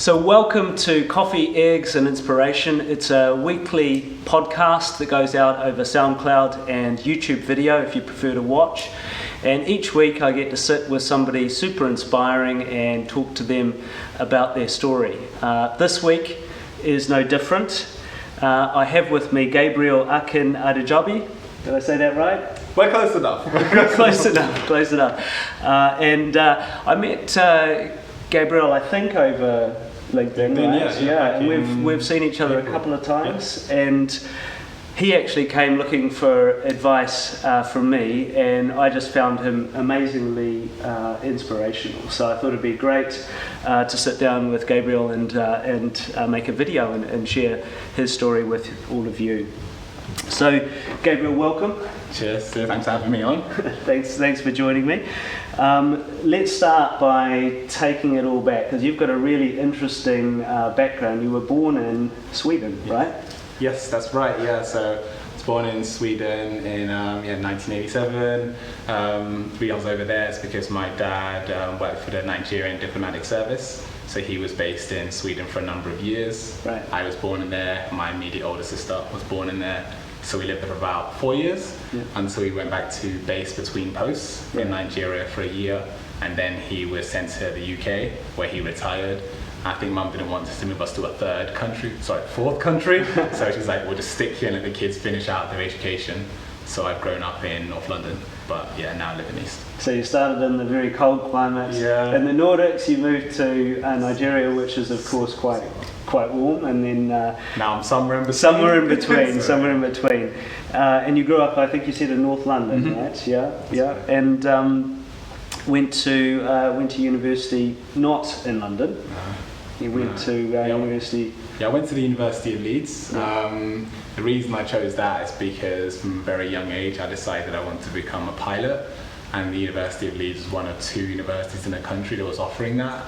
So welcome to Coffee, Eggs and Inspiration. It's a weekly podcast that goes out over SoundCloud and YouTube video if you prefer to watch. And each week I get to sit with somebody super inspiring and talk to them about their story. This week is no different. I have with me Gabriel Akin-Odujobi. Did I say that right? We're close enough. Close enough. And I met Gabriel, I think, over LinkedIn, right? Yeah. And we've seen each other a couple of times, and he actually came looking for advice from me, and I just found him amazingly inspirational. So I thought it'd be great to sit down with Gabriel and make a video and share his story with all of you. So, Gabriel, welcome. Cheers. Thanks for having me on. Thanks for joining me. Let's start by taking it all back, because you've got a really interesting background. You were born in Sweden, right? Yes, that's right. Yeah, so I was born in Sweden in 1987. The reason I was over there is because my dad worked for the Nigerian diplomatic service. So he was based in Sweden for a number of years. Right. I was born in there. My immediate older sister was born in there. So we lived there for about 4 years until we went back to base between posts in Nigeria for a year. And then he was sent to the UK where he retired. I think Mum didn't want us to move us to a fourth country. So she's like, we'll just stick here and let the kids finish out their education. So I've grown up in North London, but now I live in East. So you started in the very cold climate. Yeah. In the Nordics, you moved to Nigeria, which is of course quite warm, and then now I'm somewhere in between. Somewhere in between. And you grew up, I think you said, in North London, right? Yeah. Right. And went to university not in London. You went to university. Yeah, I went to the University of Leeds. The reason I chose that is because from a very young age I decided I wanted to become a pilot, and the University of Leeds was one of 2 universities in the country that was offering that.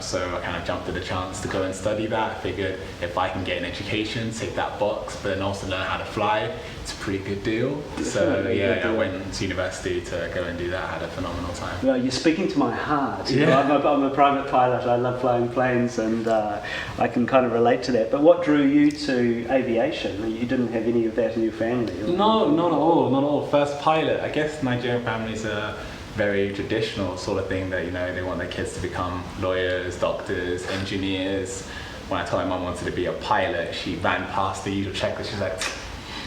So I kind of jumped at the chance to go and study that. I figured if I can get an education, tick that box, but then also learn how to fly, it's a pretty good deal. I went to university to go and do that. I had a phenomenal time. Well, you're speaking to my heart. You know, I'm a private pilot. I love flying planes, and I can kind of relate to that. But what drew you to aviation? You didn't have any of that in your family? Or? No, not at all. First pilot. I guess Nigerian families are very traditional sort of thing that, they want their kids to become lawyers, doctors, engineers. When I told my mum I wanted to be a pilot, she ran past the usual checklist. She's like,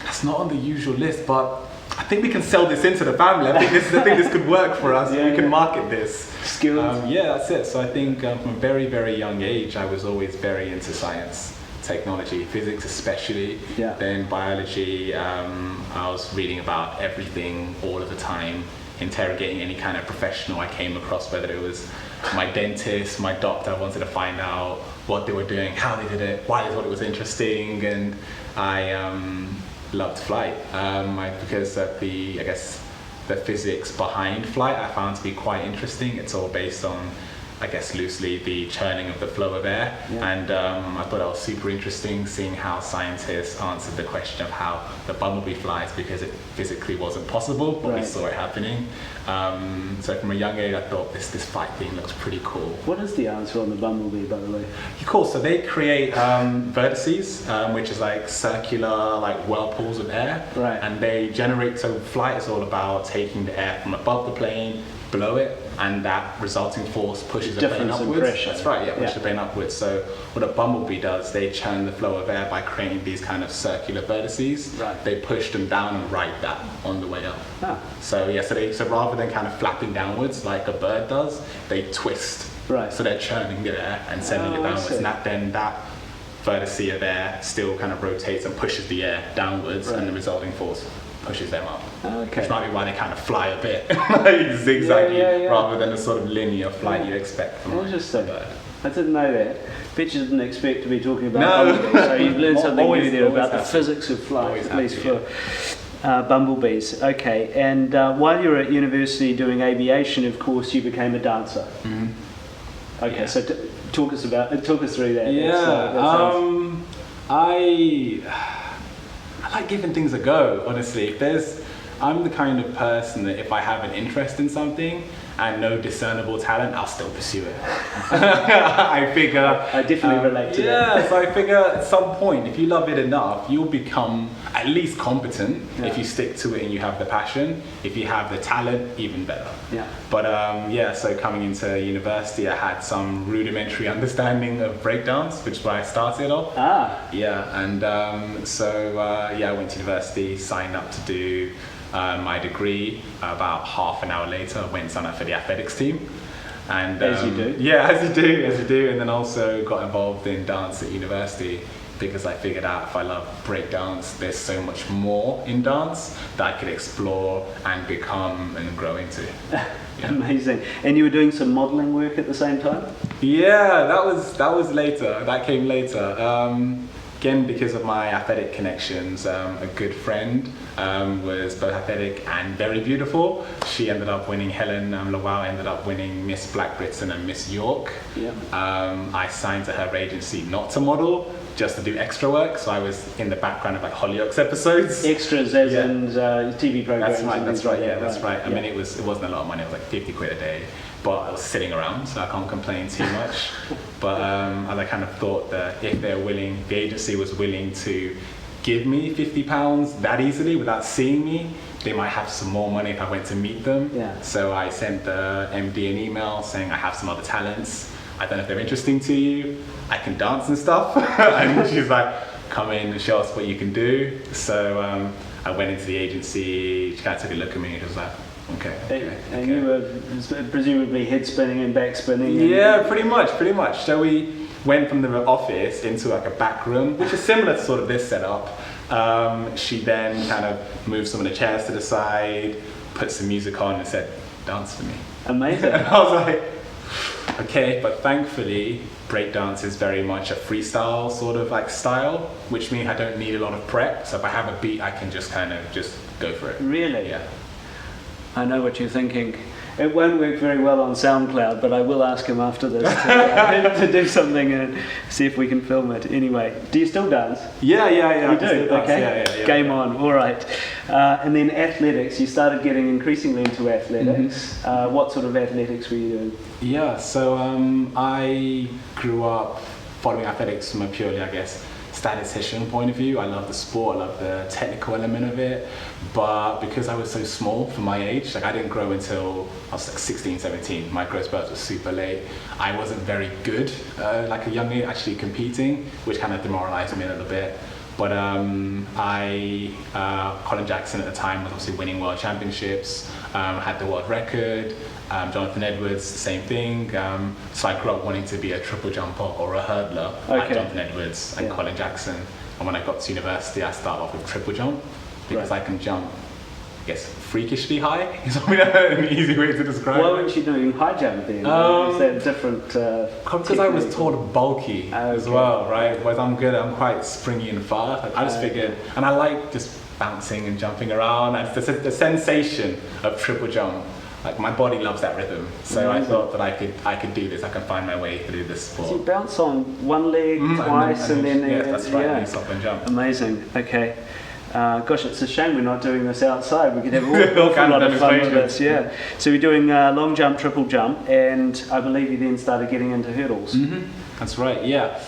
that's not on the usual list, but I think we can sell this into the family. I think this could work for us. We can market this. Skills. That's it. So I think from a very, very young age, I was always very into science, technology, physics especially. Yeah. Then biology, I was reading about everything all of the time, interrogating any kind of professional I came across, whether it was my dentist, my doctor. I wanted to find out what they were doing, how they did it, why they thought it was interesting, and I loved flight because of the physics behind flight I found to be quite interesting. It's all based on, I guess loosely, the churning of the flow of air, and I thought that was super interesting, seeing how scientists answered the question of how the bumblebee flies, because it physically wasn't possible, but we saw it happening. So from a young age I thought this flight thing looks pretty cool. What is the answer on the bumblebee, by the way? Cool, so they create vertices, which is like circular whirlpools of air, and they generate, so flight is all about taking the air from above the plane, blow it, and that resulting force pushes the plane upwards. That's right, pushes the plane upwards. So what a bumblebee does, they churn the flow of air by creating these kind of circular vertices. They push them down and ride that on the way up. So rather than kind of flapping downwards like a bird does, they twist. So they're churning the air and sending it downwards, and that vertice of air still kind of rotates and pushes the air downwards, and the resulting force pushes them up. Which might be why they kind of fly a bit zigzaggy rather than the sort of linear flight you expect from Interesting. I didn't know that. Bet you didn't expect to be talking about bumblebees, so you've learned something new there about the physics of flight, at least for bumblebees. Okay, and while you were at university doing aviation, of course, you became a dancer. Okay, so talk us through that. I like giving things a go, honestly. I'm the kind of person that if I have an interest in something, and no discernible talent, I'll still pursue it. I figure... I definitely relate to that. Yeah, so I figure at some point, if you love it enough, you'll become at least competent if you stick to it and you have the passion. If you have the talent, even better. Yeah. But so coming into university, I had some rudimentary understanding of breakdance, which is where I started off. Yeah, and I went to university, signed up to do my degree. About half an hour later, I went and signed up for the athletics team. And as you do. Yeah, as you do. And then also got involved in dance at university because I figured out if I love breakdance, there's so much more in dance that I could explore and become and grow into. Yeah. Amazing. And you were doing some modelling work at the same time? Yeah, that was later. That came later. Again, because of my athletic connections, a good friend was both athletic and very beautiful. She ended up winning, Helen Lawal ended up winning Miss Black Britain and Miss York. Yeah. I signed to her agency not to model, just to do extra work. So I was in the background of like Hollyoaks episodes. Extras as in TV programs. That's right. I mean, it wasn't a lot of money. It was like 50 quid a day. But I was sitting around, so I can't complain too much. But as I kind of thought that if they're willing, the agency was willing to give me £50 that easily without seeing me, they might have some more money if I went to meet them. Yeah. So I sent the MD an email saying I have some other talents. I don't know if they're interesting to you. I can dance and stuff. And she's like, come in and show us what you can do. So I went into the agency, she kind of took a look at me and she was like, Okay. And you were presumably head spinning and back spinning. Yeah, pretty much. So we went from the office into like a back room, which is similar to sort of this setup. She then kind of moved some of the chairs to the side, put some music on and said, dance for me. Amazing. And I was like, okay, but thankfully breakdance is very much a freestyle sort of like style, which means I don't need a lot of prep. So if I have a beat, I can just kind of just go for it. Really? Yeah. I know what you're thinking. It won't work very well on SoundCloud, but I will ask him after this to do something and see if we can film it. Anyway, do you still dance? Yeah. You do? Okay. Yeah. Game on. All right. And then athletics. You started getting increasingly into athletics. Mm-hmm. What sort of athletics were you doing? Yeah. So I grew up following athletics from a purely, I guess, statistician point of view. I love the sport, I love the technical element of it, but because I was so small for my age, like I didn't grow until I was like 16, 17. My growth spurts were super late. I wasn't very good, like a young age, actually competing, which kind of demoralized me a little bit. But Colin Jackson at the time was obviously winning world championships, had the world record. Jonathan Edwards, same thing. So I grew up wanting to be a triple jumper or a hurdler like Jonathan Edwards and Colin Jackson. And when I got to university, I started off with triple jump because I can jump, I guess, freakishly high is an easy way to describe it. Why weren't you doing high jump then? Is that different? Because I was told bulky as well, right? Whereas I'm quite springy and fast. I just figured, and I like just bouncing and jumping around. And the sensation of triple jump. Like my body loves that rhythm, so I thought that I could do this. I can find my way through this sport. So you bounce on one leg twice, and then that's right. And stop and jump. Amazing. Okay. Gosh, it's a shame we're not doing this outside. We could have all a lot of fun with this. Yeah. So we're doing long jump, triple jump, and I believe you then started getting into hurdles. Mm-hmm. That's right. Yeah.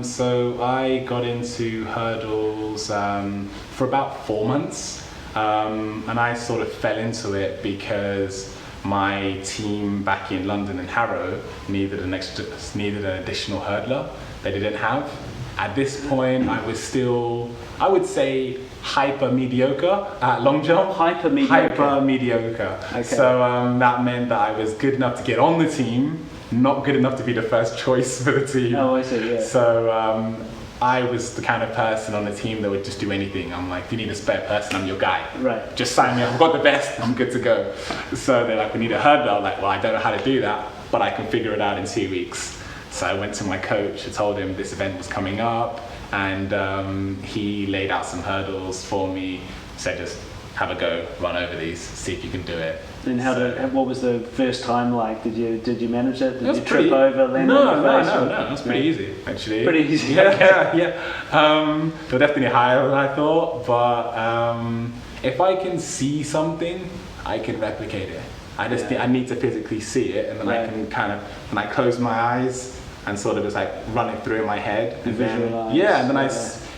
So I got into hurdles for about 4 months. And I sort of fell into it because my team back in London and Harrow needed an additional hurdler they didn't have. At this point, I was still, I would say, hyper mediocre at long jump. Hyper mediocre. Okay. So that meant that I was good enough to get on the team, not good enough to be the first choice for the team. Oh, I see. Yeah. So I was the kind of person on the team that would just do anything. I'm like, if you need a spare person, I'm your guy. Right. Just sign me up. I've got the best. I'm good to go. So they're like, we need a hurdler. I'm like, well, I don't know how to do that, but I can figure it out in 2 weeks. So I went to my coach. I told him this event was coming up, and he laid out some hurdles for me. Said, just have a go, run over these, see if you can do it. And what was the first time like? Did you manage it? Did you trip over, land on your face? No, it was pretty easy, actually. Pretty easy. Yeah. They were definitely higher than I thought, but if I can see something, I can replicate it. I need to physically see it, and then I can kind of, when I close my eyes and sort of just like run it through in my head, and visualize. And then I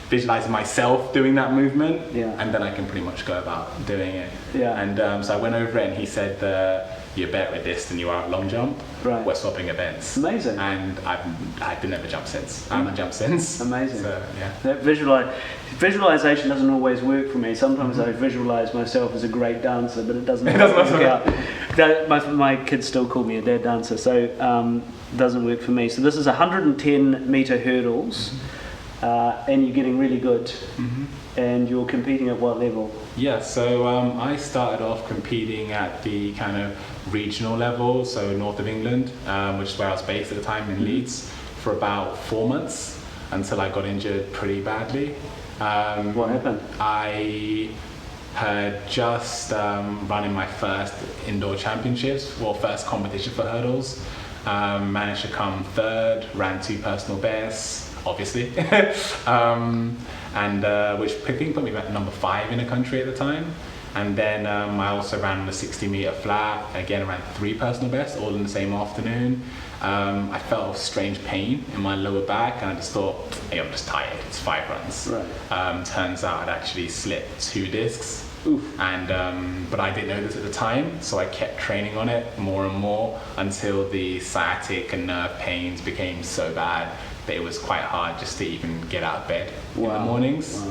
visualize myself doing that movement, and then I can pretty much go about doing it. And so I went over it, and he said that you're better at this than you are at long jump. We're swapping events. Amazing. And I've never jumped since. I haven't jumped since. Amazing. So, that visualization doesn't always work for me. Sometimes I visualize myself as a great dancer, but it doesn't work out. My kids still call me a dad dancer, so it doesn't work for me. So this is 110 meter hurdles, and you're getting really good. And you're competing at what level? So I started off competing at the kind of regional level, so north of England, which is where I was based at the time in Leeds, for about 4 months until I got injured pretty badly. What happened? I had just run in my first indoor championships, first competition for hurdles. Managed to come third, ran 2 personal bests, obviously. Which I think put me at number 5 in the country at the time. And then I also ran the 60 meter flat. Again, ran 3 personal bests all in the same afternoon. I felt strange pain in my lower back, and I just thought, hey, I'm just tired. It's 5 runs. Turns out I'd actually slipped 2 discs. But I didn't know this at the time, so I kept training on it more and more until the sciatic and nerve pains became so bad that it was quite hard just to even get out of bed in the mornings,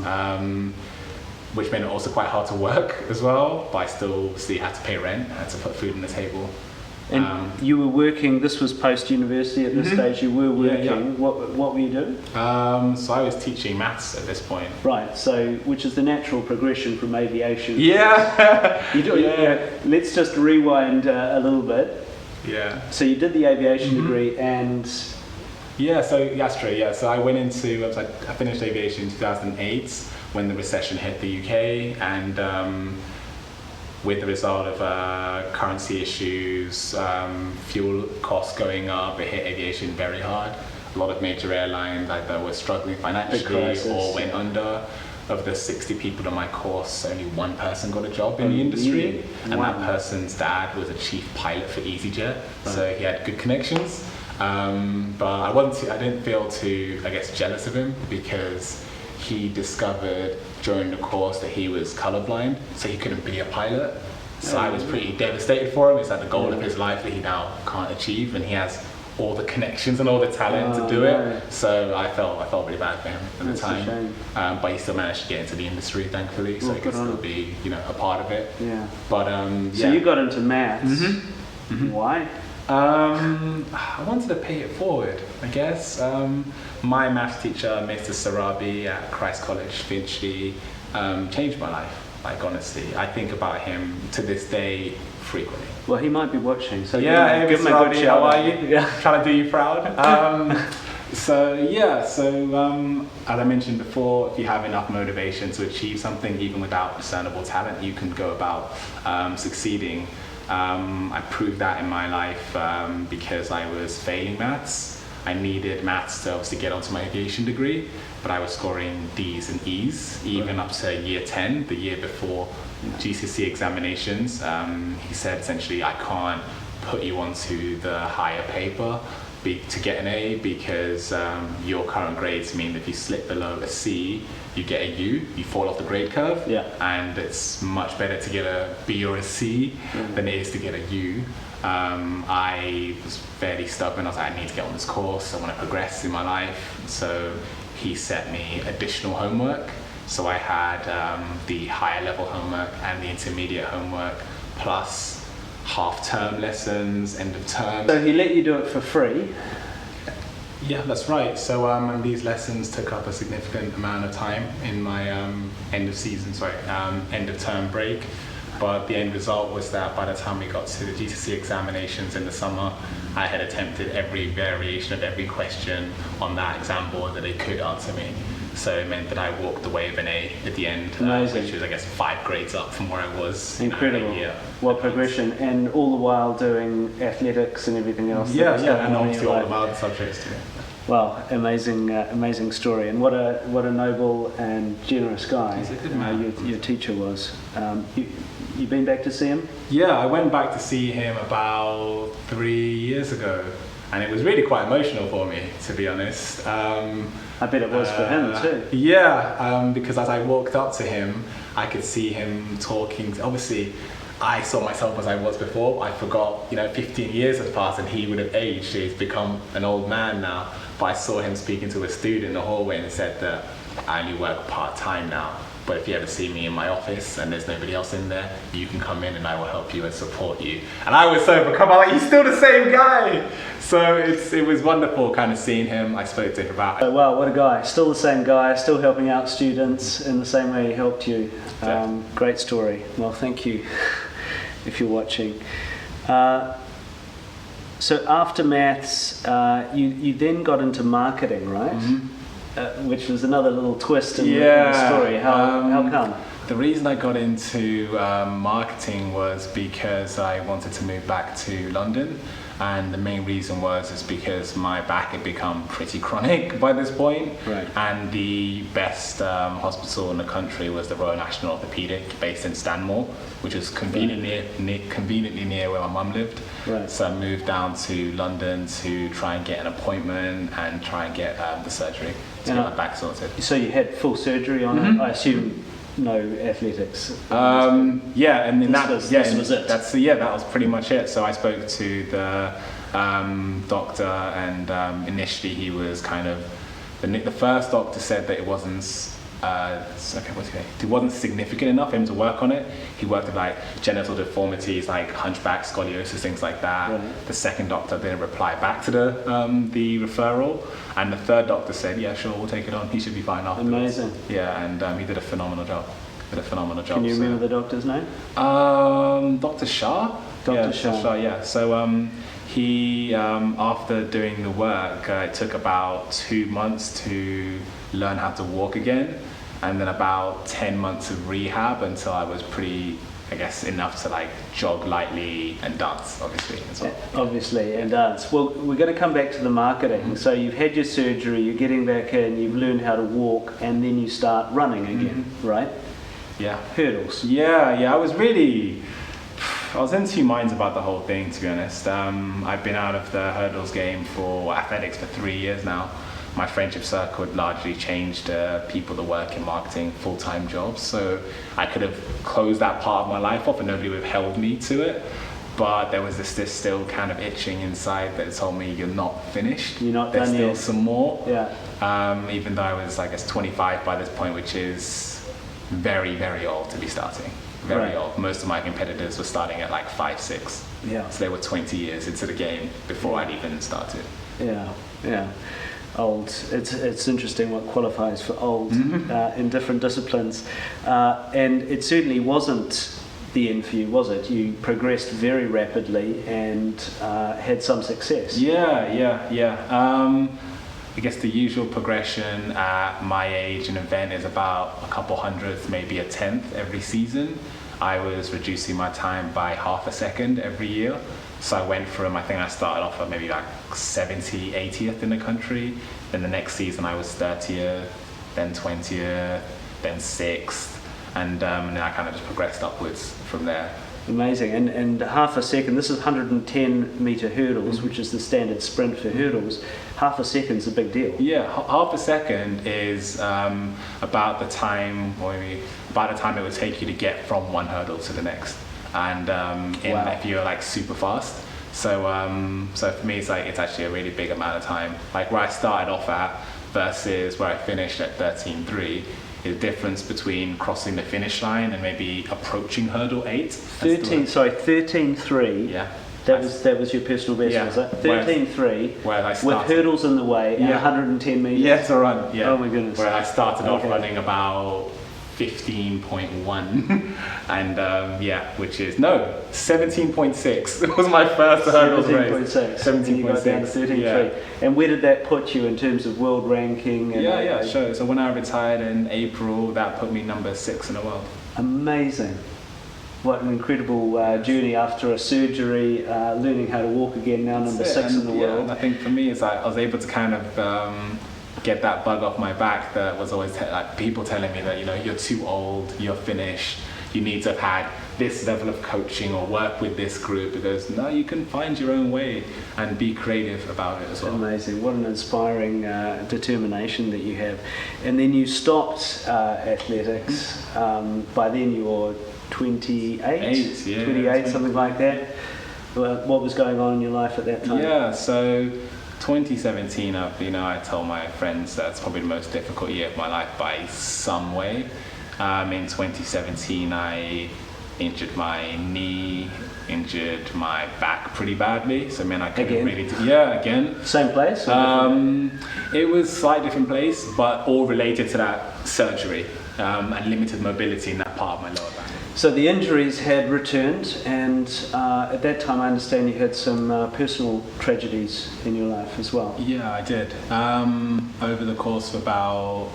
which made it also quite hard to work as well, but I still had to pay rent, I had to put food on the table. And you were working, this was post-university at this stage, you were working. What were you doing? So I was teaching maths at this point. Right, so which is the natural progression from aviation. Let's just rewind a little bit. So you did the aviation degree, and... so that's true, So I went into, I finished aviation in 2008 when the recession hit the UK, and with the result of currency issues, fuel costs going up, it hit aviation very hard. A lot of major airlines either were struggling financially or went under. Of the 60 people on my course, only 1 person got a job in the industry, and that person's dad was a chief pilot for EasyJet, so he had good connections. But I didn't feel too, jealous of him, because he discovered during the course that he was colorblind, so he couldn't be a pilot. So I was pretty devastated for him. It's like the goal of his life that he now can't achieve, and he has all the connections and all the talent to do it. So I felt really bad for him at the time. But he still managed to get into the industry, thankfully, so he could still be, a part of it. But so you got into maths. Why? I wanted to pay it forward, I guess. My maths teacher, Mr. Sarabi at Christ College, Finchley, changed my life. Like, honestly, I think about him to this day frequently. Well, he might be watching, so hey, give him a good shout. How are you? Trying to do you proud. As I mentioned before, if you have enough motivation to achieve something, even without discernible talent, you can go about succeeding. I proved that in my life because I was failing maths. I needed maths to obviously get onto my aviation degree, but I was scoring D's and E's, even up to year 10, the year before GCSE examinations. He said essentially, I can't put you onto the higher paper to get an A, because your current grades mean that if you slip below a C, you get a U, you fall off the grade curve, and it's much better to get a B or a C than it is to get a U. I was fairly stubborn. I was like, I need to get on this course, I want to progress in my life. So he set me additional homework. So I had the higher level homework and the intermediate homework, plus half-term lessons, end of term. So he let you do it for free? Yeah, that's right. So and these lessons took up a significant amount of time in my end of term break. But the end result was that by the time we got to the GCSE examinations in the summer, I had attempted every variation of every question on that exam board that they could answer me. So it meant that I walked away with an A at the end, which was, I guess, 5 grades up from where I was. Incredible. What progression, and all the while doing athletics and everything else. And obviously all the other subjects too. Wow, amazing story, and what a noble and generous guy He's a good man. Your teacher was. You been back to see him? Yeah, I went back to see him about 3 years ago, and it was really quite emotional for me, to be honest. I bet it was for him too. Yeah, because as I walked up to him, I could see him talking. Obviously, I saw myself as I was before. I forgot, 15 years has passed and he would have aged. He's become an old man now. But I saw him speaking to a student in the hallway and said that I only work part-time now. But if you ever see me in my office and there's nobody else in there, you can come in and I will help you and support you. And I was so overcome. I'm like, he's still the same guy. So it was wonderful kind of seeing him. I spoke to him about it. Oh, wow, what a guy. Still the same guy, still helping out students in the same way he helped you. Great story. Well, thank you if you're watching. So after maths, you then got into marketing, right? Mm-hmm. Which was another little twist in the story. How come? The reason I got into marketing was because I wanted to move back to London, and the main reason is because my back had become pretty chronic by this point, right. And the best hospital in the country was the Royal National Orthopaedic, based in Stanmore, which is conveniently near where my mum lived. Right. So I moved down to London to try and get an appointment and try and get the surgery to get my back sorted. So you had full surgery on it, I assume. No athletics. Yeah, and then this was it. That was pretty much it. So I spoke to the doctor, and initially he was kind of the first doctor said that it wasn't significant enough for him to work on it. He worked with like genital deformities, like hunchback, scoliosis, things like that. Right. The second doctor didn't reply back to the referral, and the third doctor said, "Yeah, sure, we'll take it on. He should be fine afterwards." Amazing. Yeah, and he did a phenomenal job. Can you remember the doctor's name? Dr. Shah. Dr. Shah. Yeah. So he, after doing the work, it took about 2 months to learn how to walk again, and then about 10 months of rehab until I was pretty, I guess, enough to like jog lightly and dance, obviously, as well. Obviously, and dance. Well, we're going to come back to the marketing. Mm-hmm. So you've had your surgery, you're getting back in, you've learned how to walk, and then you start running again, right? Yeah. Hurdles. Yeah. I was in two minds about the whole thing, to be honest. I've been out of the hurdles game for athletics for 3 years now. My friendship circle had largely changed people that work in marketing full-time jobs, so I could have closed that part of my life off and nobody would have held me to it. But there was this still kind of itching inside that told me you're not finished. You're not There's done still yet. some more. Yeah. Even though I was, I guess, 25 by this point, which is very, very old to be starting. Very old. Most of my competitors were starting at like 5, 6. Yeah. So they were 20 years into the game before I'd even started. Yeah. Old. It's interesting what qualifies for old in different disciplines, and it certainly wasn't the end for you, was it? You progressed very rapidly and had some success. Yeah. I guess the usual progression at my age in an event is about a couple hundredths, maybe a tenth every season. I was reducing my time by half a second every year. So I went from, I think I started off at maybe like 70, 80th in the country. Then the next season I was 30th, then 20th, then 6th. And then I kind of just progressed upwards from there. Amazing. And half a second, this is 110 metre hurdles, which is the standard sprint for hurdles. Half a second's a big deal. Yeah, half a second is about the time it would take you to get from one hurdle to the next. And if you're like super fast. So for me, it's actually a really big amount of time. Like where I started off at versus where I finished at 13.3. The difference between crossing the finish line and maybe approaching hurdle 8. 13.3. Yeah. That was your personal best, was it? 13.3 with hurdles in the way and 110 metres. Yes, a run. Yeah. Oh my goodness. Where I started off running about 15.1 and which is 17.6. It was my first hurdles race. 17.6. 13.3. Yeah. And where did that put you in terms of world ranking? And Sure. So when I retired in April, that put me number 6 in the world. Amazing. What an incredible journey after a surgery, learning how to walk again, now number 6 in the world. And I think for me, it's like I was able to kind of get that bug off my back that was always like people telling me that you're too old, you're finished, you need to have had this level of coaching or work with this group. It goes, no, you can find your own way and be creative about it as well. Amazing. What an inspiring determination that you have. And then you stopped athletics. By then you were 28? 28, something like that. What was going on in your life at that time? Yeah, so 2017, I told my friends that's probably the most difficult year of my life by some way. In 2017, I injured my knee, injured my back pretty badly. So, I couldn't really... again. Same place? It was a slightly different place, but all related to that surgery and limited mobility in that part of my lower back. So the injuries had returned, and at that time I understand you had some personal tragedies in your life as well. Yeah, I did. Over the course of about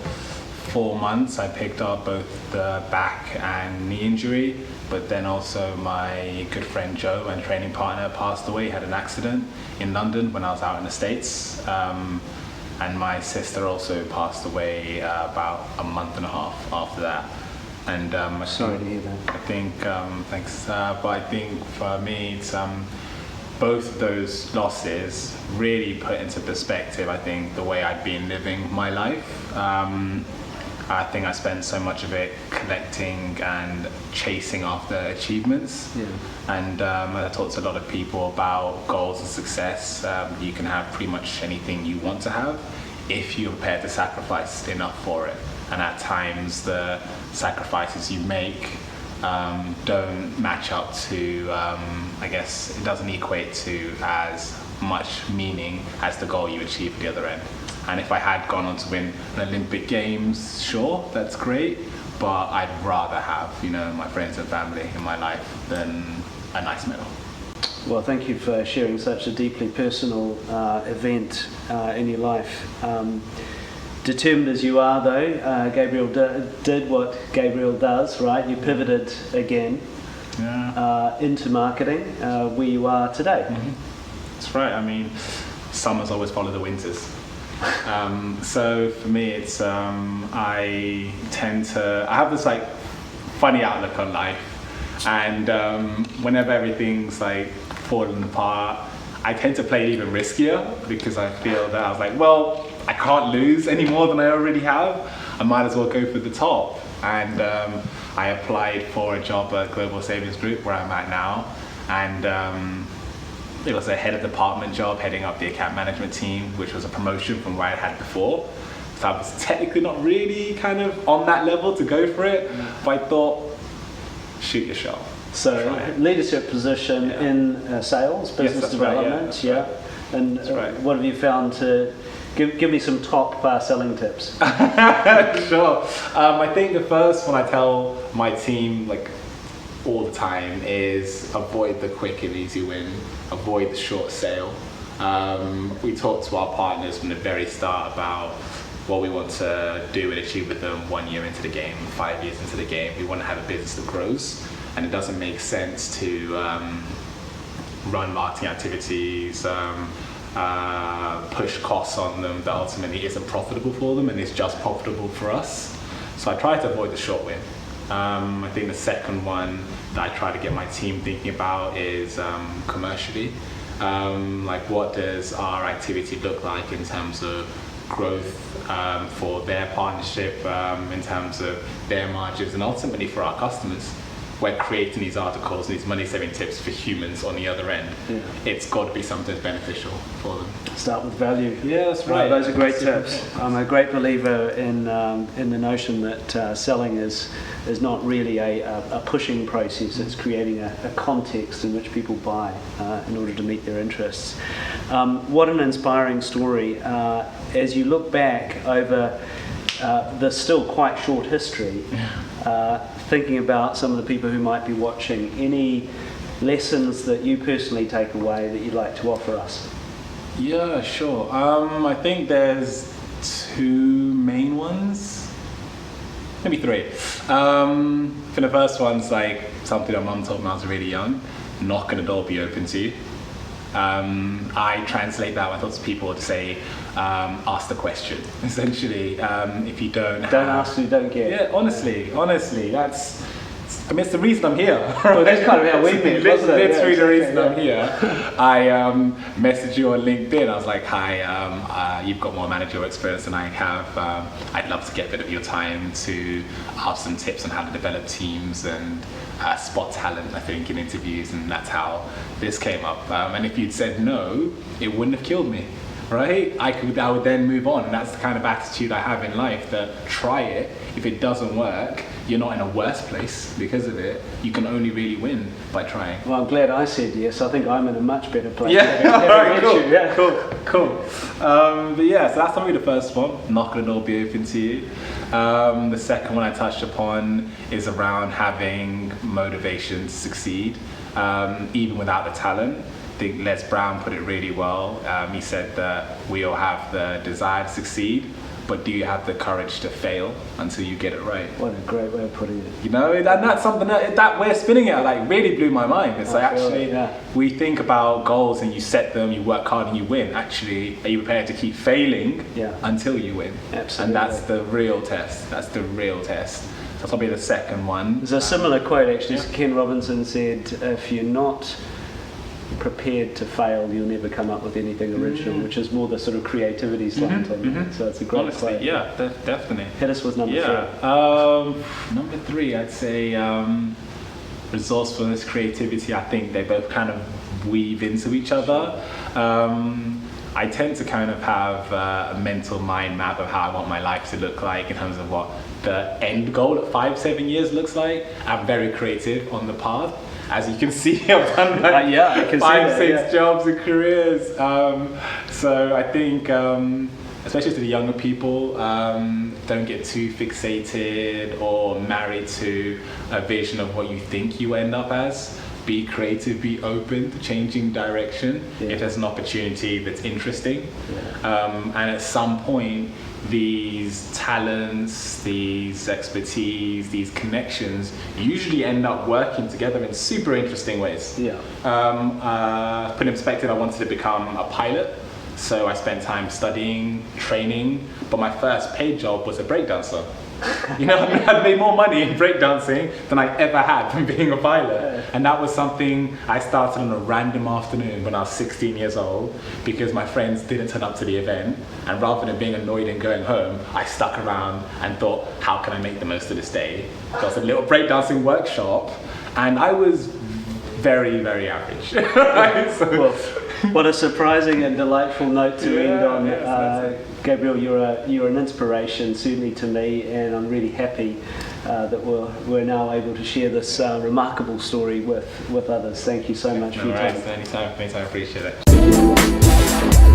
4 months, I picked up both the back and knee injury, but then also my good friend Joe and training partner passed away, had an accident in London when I was out in the States. And my sister also passed away about a month and a half after that. And sorry to hear that. I think, thanks. But I think for me, it's both of those losses really put into perspective, I think, the way I'd been living my life. I think I spent so much of it collecting and chasing after achievements. Yeah. And I talked to a lot of people about goals and success. You can have pretty much anything you want to have if you're prepared to sacrifice enough for it. And at times the sacrifices you make don't match up to, I guess it doesn't equate to as much meaning as the goal you achieve at the other end. And if I had gone on to win an Olympic Games, sure, that's great, but I'd rather have, my friends and family in my life than a nice medal. Well, thank you for sharing such a deeply personal event in your life. Determined as you are, though, Gabriel did what Gabriel does, right? You pivoted again into marketing, where you are today. Mm-hmm. That's right. Summers always follow the winters. So for me, it's I have this funny outlook on life, and whenever everything's falling apart, I tend to play even riskier because I feel that I was I can't lose any more than I already have. I might as well go for the top. And I applied for a job at Global Savings Group where I'm at now, and it was a head of department job heading up the account management team, which was a promotion from where I had before. So I was technically not really kind of on that level to go for it, but I thought, shoot your shot. So leadership position in sales, business development, right. And what have you found to give me some top selling tips? Sure. I think the first one I tell my team all the time is avoid the quick and easy win, avoid the short sale. We talk to our partners from the very start about what we want to do and achieve with them 1 year into the game, 5 years into the game. We want to have a business that grows, and it doesn't make sense to run marketing activities, push costs on them that ultimately isn't profitable for them and is just profitable for us. So I try to avoid the short win. I think the second one that I try to get my team thinking about is commercially. What does our activity look like in terms of growth for their partnership, in terms of their margins, and ultimately for our customers. We're creating these articles and these money-saving tips for humans on the other end. Yeah. It's got to be something that's beneficial for them. Start with value. Yeah, that's right. Those are great tips. I'm a great believer in the notion that selling is not really a pushing process. It's creating a context in which people buy in order to meet their interests. What an inspiring story. As you look back over the still quite short history, thinking about some of the people who might be watching, any lessons that you personally take away that you'd like to offer us? Yeah, sure. I think there's two main ones, maybe three. For the first one's something that Mum told me when I was really young: knock and the door be open to you. I translate that when I talk to people to say, ask the question. Essentially, if you don't ask, you don't get. Yeah, honestly, that's I mean, it's the reason I'm here. Well, that's kind of how we met, wasn't it? Literally the reason I'm here. I messaged you on LinkedIn. I was like, hi, you've got more managerial experience than I have. I'd love to get a bit of your time to ask some tips on how to develop teams and spot talent, I think, in interviews. And that's how this came up. And if you'd said no, it wouldn't have killed me. Right? I would then move on, and that's the kind of attitude I have in life, that try it. If it doesn't work, you're not in a worse place because of it. You can only really win by trying. Well, I'm glad I said yes. I think I'm in a much better place. Yeah, alright, cool. Yeah. Cool. But yeah, so that's probably the first one. Not gonna all be open to you. The second one I touched upon is around having motivation to succeed, even without the talent. I think Les Brown put it really well. He said that we all have the desire to succeed, but do you have the courage to fail until you get it right? What a great way of putting it. You know, and that's something that way of spinning it like really blew my mind. It's like, actually, we think about goals and you set them, you work hard and you win. Actually, are you prepared to keep failing until you win? Absolutely. And that's the real test. That's the real test. So that's probably the second one. There's a similar quote actually. Ken Robinson said, if you're not prepared to fail, you'll never come up with anything original, which is more the sort of creativity slant on that. So it's a great quote. Yeah, definitely. Hit us with number three. Number three, I'd say resourcefulness, creativity. I think they both kind of weave into each other. I tend to kind of have a mental mind map of how I want my life to look like in terms of what the end goal at 5-7 years looks like. I'm very creative on the path. As you can see, I've done like I can 5-6 jobs and careers. So I think, especially to the younger people, don't get too fixated or married to a vision of what you think you end up as. Be creative, be open to changing direction if there's an opportunity that's interesting. And at some point, these talents, these expertise, these connections usually end up working together in super interesting ways. Put in perspective, I wanted to become a pilot, so I spent time studying, training, but my first paid job was a breakdancer. You know, I made more money in breakdancing than I ever had from being a pilot. And that was something I started on a random afternoon when I was 16 years old because my friends didn't turn up to the event. And rather than being annoyed and going home, I stuck around and thought, how can I make the most of this day? So it was a little breakdancing workshop, and I was very, very average. Well, what a surprising and delightful note to end on. Gabriel, you're an inspiration, certainly to me, and I'm really happy that we're now able to share this remarkable story with others. Thank you so much for your time. Anytime, I appreciate it.